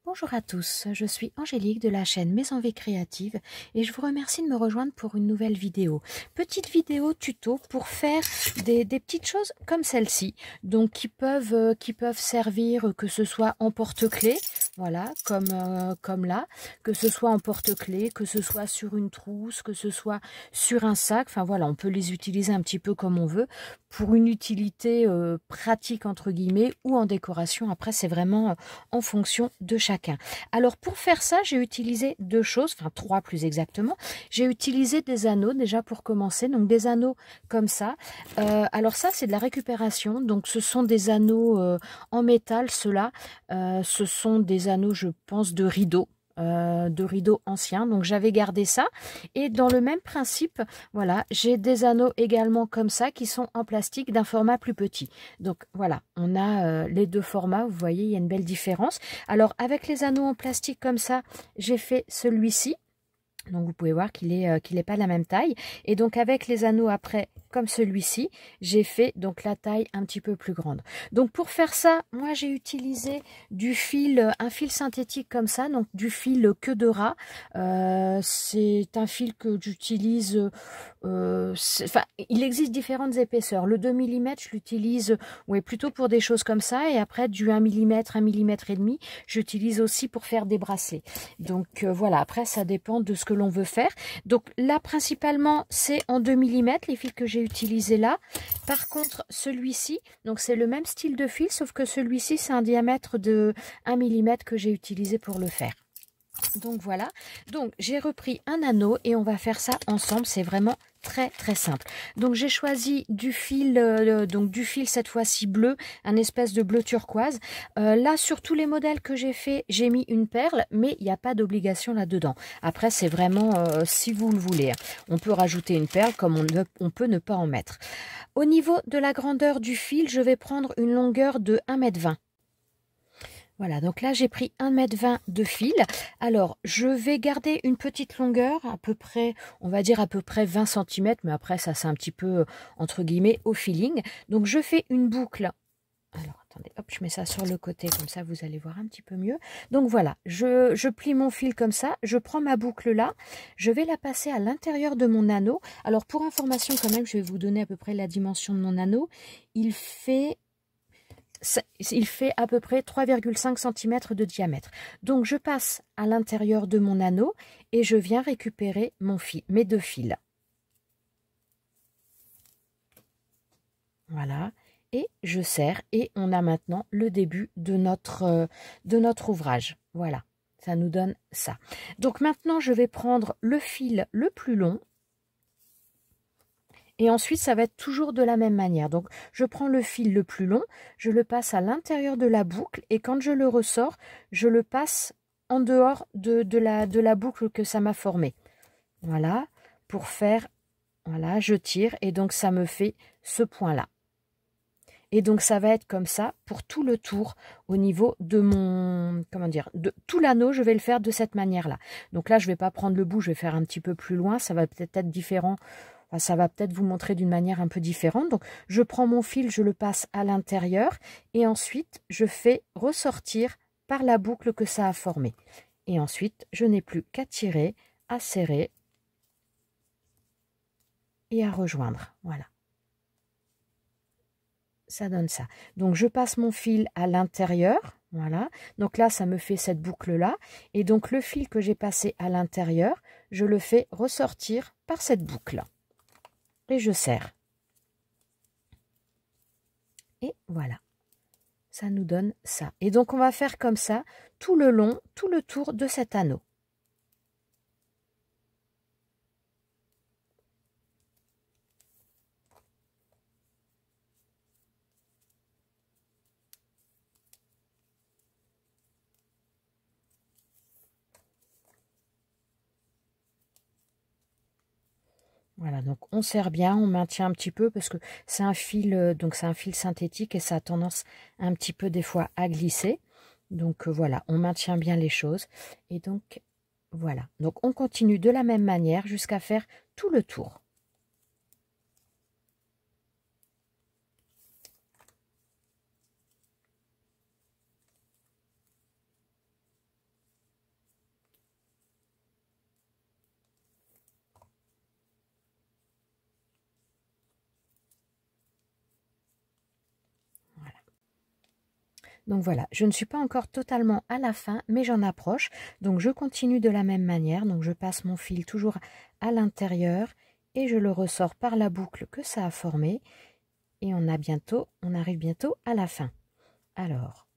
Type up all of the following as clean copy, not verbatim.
Bonjour à tous, je suis Angélique de la chaîne Mes Envies Créatives et je vous remercie de me rejoindre pour une nouvelle vidéo. Petite vidéo tuto pour faire des petites choses comme celle-ci, donc qui peuvent servir que ce soit en porte-clés, voilà, comme là, que ce soit en porte-clés, que ce soit sur une trousse, que ce soit sur un sac, enfin voilà, on peut les utiliser un petit peu comme on veut pour une utilité pratique entre guillemets ou en décoration. Après, c'est vraiment en fonction de chacun. Alors pour faire ça, j'ai utilisé deux choses, enfin trois plus exactement. J'ai utilisé des anneaux déjà pour commencer, donc des anneaux comme ça. Alors ça, c'est de la récupération, donc ce sont des anneaux en métal, ceux-là. Ce sont des anneaux, je pense, de rideaux anciens, donc j'avais gardé ça. Et dans le même principe, voilà, j'ai des anneaux également comme ça qui sont en plastique d'un format plus petit. Donc voilà, on a les deux formats, vous voyez, il y a une belle différence. Alors avec les anneaux en plastique comme ça, j'ai fait celui-ci. Donc vous pouvez voir qu'il est pas de la même taille. Et donc avec les anneaux après, comme celui-ci, j'ai fait donc la taille un petit peu plus grande. Donc pour faire ça, moi j'ai utilisé du fil, un fil synthétique comme ça, donc du fil queue de rat. C'est un fil que j'utilise, enfin il existe différentes épaisseurs. Le 2 mm, je l'utilise plutôt pour des choses comme ça. Et après du 1 mm, 1 mm et demi, j'utilise aussi pour faire des bracelets. Donc voilà, après ça dépend de ce que l'on veut faire. Donc là principalement c'est en 2 mm les fils que j'ai utilisés là. Par contre celui-ci, donc c'est le même style de fil sauf que celui-ci c'est un diamètre de 1 mm que j'ai utilisé pour le faire. Donc voilà, donc j'ai repris un anneau et on va faire ça ensemble, c'est vraiment très simple. Donc j'ai choisi du fil, cette fois-ci bleu, un espèce de bleu turquoise. Là sur tous les modèles que j'ai fait, j'ai mis une perle, mais il n'y a pas d'obligation là-dedans. Après c'est vraiment si vous le voulez. On peut rajouter une perle comme on peut ne pas en mettre. Au niveau de la grandeur du fil, je vais prendre une longueur de 1,20 m. Voilà, donc là j'ai pris 1,20 m de fil. Alors je vais garder une petite longueur, à peu près, on va dire à peu près 20 cm, mais après ça c'est un petit peu entre guillemets au feeling. Donc je fais une boucle. Alors attendez, hop, je mets ça sur le côté, comme ça vous allez voir un petit peu mieux. Donc voilà, je plie mon fil comme ça, je prends ma boucle là, je vais la passer à l'intérieur de mon anneau. Alors pour information quand même, je vais vous donner à peu près la dimension de mon anneau. Il fait à peu près 3,5 cm de diamètre. Donc je passe à l'intérieur de mon anneau et je viens récupérer mes deux fils. Voilà, et je serre et on a maintenant le début de notre ouvrage. Voilà, ça nous donne ça. Donc maintenant je vais prendre le fil le plus long. Et ensuite, ça va être toujours de la même manière. Donc, je prends le fil le plus long, je le passe à l'intérieur de la boucle et quand je le ressors, je le passe en dehors de la boucle que ça m'a formée. Voilà, pour faire, voilà, je tire et donc ça me fait ce point-là. Et donc, ça va être comme ça pour tout le tour au niveau de mon, comment dire, de tout l'anneau, je vais le faire de cette manière-là. Donc là, je ne vais pas prendre le bout, je vais faire un petit peu plus loin, ça va peut-être être différent. Ça va peut-être vous montrer d'une manière un peu différente. Donc, je prends mon fil, je le passe à l'intérieur et ensuite, je fais ressortir par la boucle que ça a formée. Et ensuite, je n'ai plus qu'à tirer, à serrer et à rejoindre. Voilà. Ça donne ça. Donc, je passe mon fil à l'intérieur. Voilà. Donc là, ça me fait cette boucle-là. Et donc, le fil que j'ai passé à l'intérieur, je le fais ressortir par cette boucle. Et je serre. Et voilà, ça nous donne ça. Et donc on va faire comme ça tout le long, tout le tour de cet anneau. Voilà, donc on serre bien, on maintient un petit peu parce que c'est un fil, donc c'est un fil synthétique et ça a tendance un petit peu des fois à glisser. Donc voilà, on maintient bien les choses. Et donc voilà, donc on continue de la même manière jusqu'à faire tout le tour. Donc voilà, je ne suis pas encore totalement à la fin, mais j'en approche. Donc je continue de la même manière. Donc je passe mon fil toujours à l'intérieur et je le ressors par la boucle que ça a formé. Et on arrive bientôt à la fin. Alors,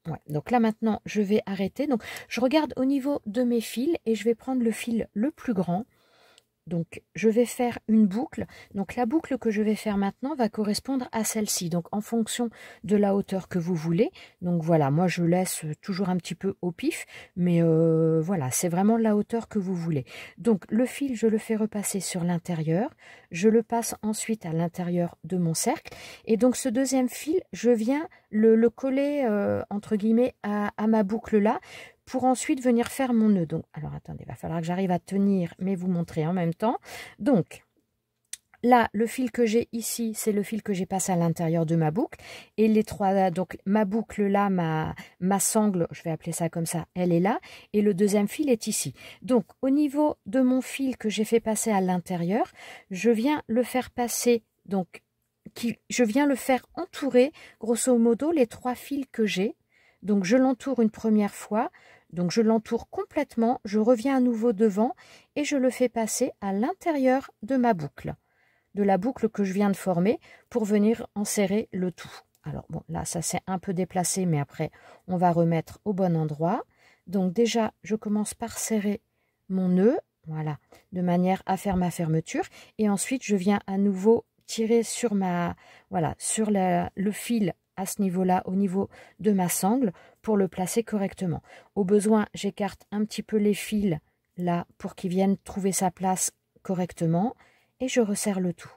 ouais, donc là maintenant je vais arrêter. Donc je regarde au niveau de mes fils et je vais prendre le fil le plus grand. Donc, je vais faire une boucle. Donc, la boucle que je vais faire maintenant va correspondre à celle-ci. Donc, en fonction de la hauteur que vous voulez. Donc, voilà, moi, je laisse toujours un petit peu au pif. Mais voilà, c'est vraiment la hauteur que vous voulez. Donc, le fil, je le fais repasser sur l'intérieur. Je le passe ensuite à l'intérieur de mon cercle. Et donc, ce deuxième fil, je viens le coller, entre guillemets, à ma boucle là, pour ensuite venir faire mon nœud. Donc, alors attendez, il va falloir que j'arrive à tenir, mais vous montrer en même temps. Donc, là, le fil que j'ai ici, c'est le fil que j'ai passé à l'intérieur de ma boucle. Et les trois, donc ma boucle là, ma sangle, je vais appeler ça comme ça, elle est là. Et le deuxième fil est ici. Donc, au niveau de mon fil que j'ai fait passer à l'intérieur, je viens le faire passer, donc, je viens le faire entourer, grosso modo, les trois fils que j'ai. Donc, je l'entoure une première fois. Donc, je l'entoure complètement, je reviens à nouveau devant et je le fais passer à l'intérieur de ma boucle, de la boucle que je viens de former pour venir enserrer le tout. Alors, bon, là, ça s'est un peu déplacé, mais après, on va remettre au bon endroit. Donc, déjà, je commence par serrer mon nœud, voilà, de manière à faire ma fermeture. Et ensuite, je viens à nouveau tirer sur sur le fil à ce niveau-là, au niveau de ma sangle, pour le placer correctement. Au besoin, j'écarte un petit peu les fils là pour qu'ils viennent trouver sa place correctement et je resserre le tout.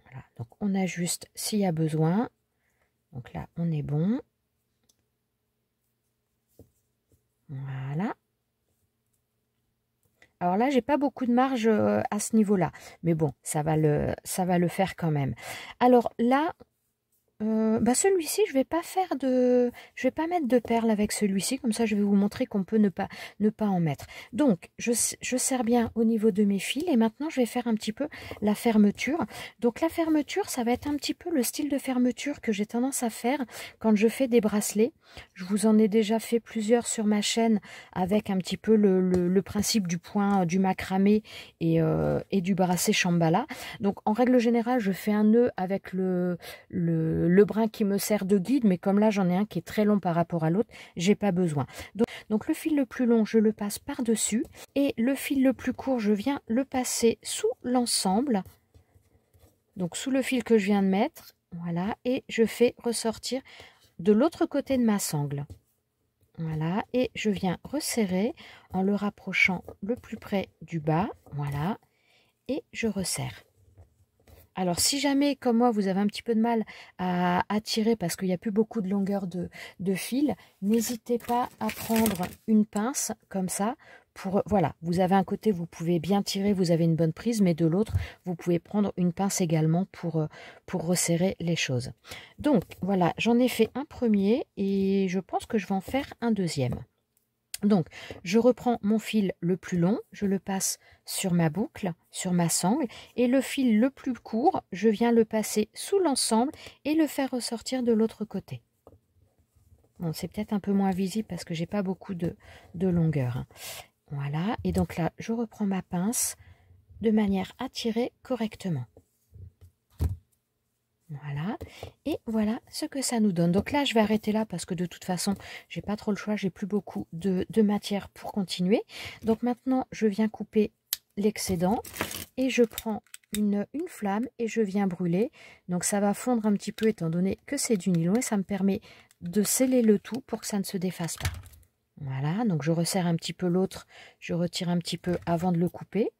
Voilà, donc on ajuste s'il y a besoin. Donc là, on est bon. Voilà. Alors là, j'ai pas beaucoup de marge à ce niveau-là, mais bon, ça va le faire quand même. Alors là, celui-ci, je vais pas mettre de perles avec celui-ci, comme ça je vais vous montrer qu'on peut ne pas en mettre. Donc, je serre bien au niveau de mes fils et maintenant je vais faire un petit peu la fermeture. Donc la fermeture, ça va être un petit peu le style de fermeture que j'ai tendance à faire quand je fais des bracelets. Je vous en ai déjà fait plusieurs sur ma chaîne avec un petit peu le principe du point du macramé et du bracelet Shambhala. Donc en règle générale, je fais un nœud avec le brin qui me sert de guide, mais comme là j'en ai un qui est très long par rapport à l'autre, j'ai pas besoin. Donc le fil le plus long, je le passe par-dessus et le fil le plus court, je viens le passer sous l'ensemble, donc sous le fil que je viens de mettre, voilà, et je fais ressortir de l'autre côté de ma sangle. Voilà, et je viens resserrer en le rapprochant le plus près du bas, voilà, et je resserre. Alors, si jamais, comme moi, vous avez un petit peu de mal à tirer parce qu'il n'y a plus beaucoup de longueur de fil, n'hésitez pas à prendre une pince comme ça. Voilà, vous avez un côté, vous pouvez bien tirer, vous avez une bonne prise, mais de l'autre, vous pouvez prendre une pince également pour resserrer les choses. Donc, voilà, j'en ai fait un premier et je pense que je vais en faire un deuxième. Donc, je reprends mon fil le plus long, je le passe sur ma boucle, sur ma sangle, et le fil le plus court, je viens le passer sous l'ensemble et le faire ressortir de l'autre côté. Bon, c'est peut-être un peu moins visible parce que j'ai pas beaucoup de longueur, hein. Voilà, et donc là, je reprends ma pince de manière à tirer correctement. Voilà, et voilà ce que ça nous donne. Donc là, je vais arrêter là parce que de toute façon, j'ai pas trop le choix, j'ai plus beaucoup de matière pour continuer. Donc maintenant, je viens couper l'excédent et je prends une flamme et je viens brûler. Donc ça va fondre un petit peu étant donné que c'est du nylon et ça me permet de sceller le tout pour que ça ne se défasse pas. Voilà, donc je resserre un petit peu l'autre, je retire un petit peu avant de le couper.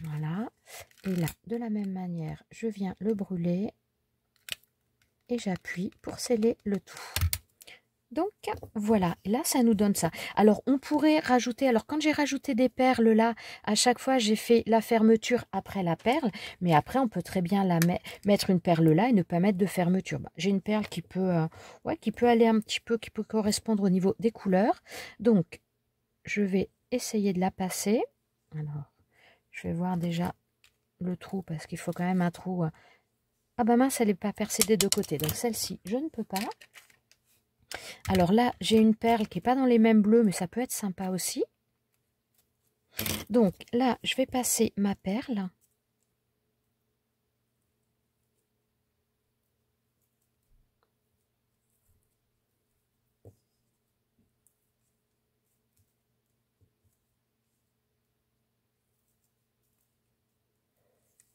Voilà, et là, de la même manière, je viens le brûler et j'appuie pour sceller le tout. Donc voilà, là ça nous donne ça. Alors on pourrait rajouter, alors quand j'ai rajouté des perles là, à chaque fois j'ai fait la fermeture après la perle, mais après on peut très bien mettre une perle là et ne pas mettre de fermeture. Bah, j'ai une perle qui peut aller un petit peu, qui peut correspondre au niveau des couleurs. Donc je vais essayer de la passer. Alors je vais voir déjà le trou parce qu'il faut quand même un trou. Ah bah mince, elle n'est pas percée des deux côtés, donc celle-ci je ne peux pas. Alors là, j'ai une perle qui n'est pas dans les mêmes bleus, mais ça peut être sympa aussi. Donc là, je vais passer ma perle.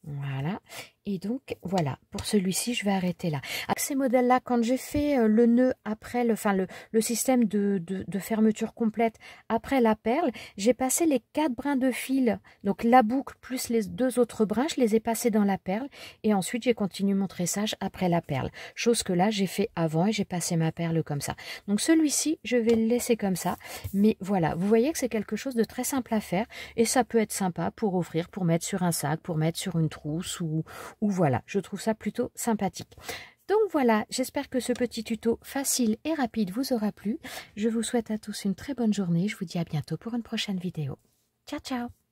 Voilà. Et donc, voilà, pour celui-ci, je vais arrêter là. Avec ces modèles-là, quand j'ai fait le nœud après, le système de fermeture complète après la perle, j'ai passé les 4 brins de fil, donc la boucle plus les 2 autres brins, je les ai passés dans la perle. Et ensuite, j'ai continué mon tressage après la perle. Chose que là, j'ai fait avant et j'ai passé ma perle comme ça. Donc celui-ci, je vais le laisser comme ça. Mais voilà, vous voyez que c'est quelque chose de très simple à faire. Et ça peut être sympa pour offrir, pour mettre sur un sac, pour mettre sur une trousse ou voilà, je trouve ça plutôt sympathique. Donc voilà, j'espère que ce petit tuto facile et rapide vous aura plu. Je vous souhaite à tous une très bonne journée. Je vous dis à bientôt pour une prochaine vidéo. Ciao, ciao!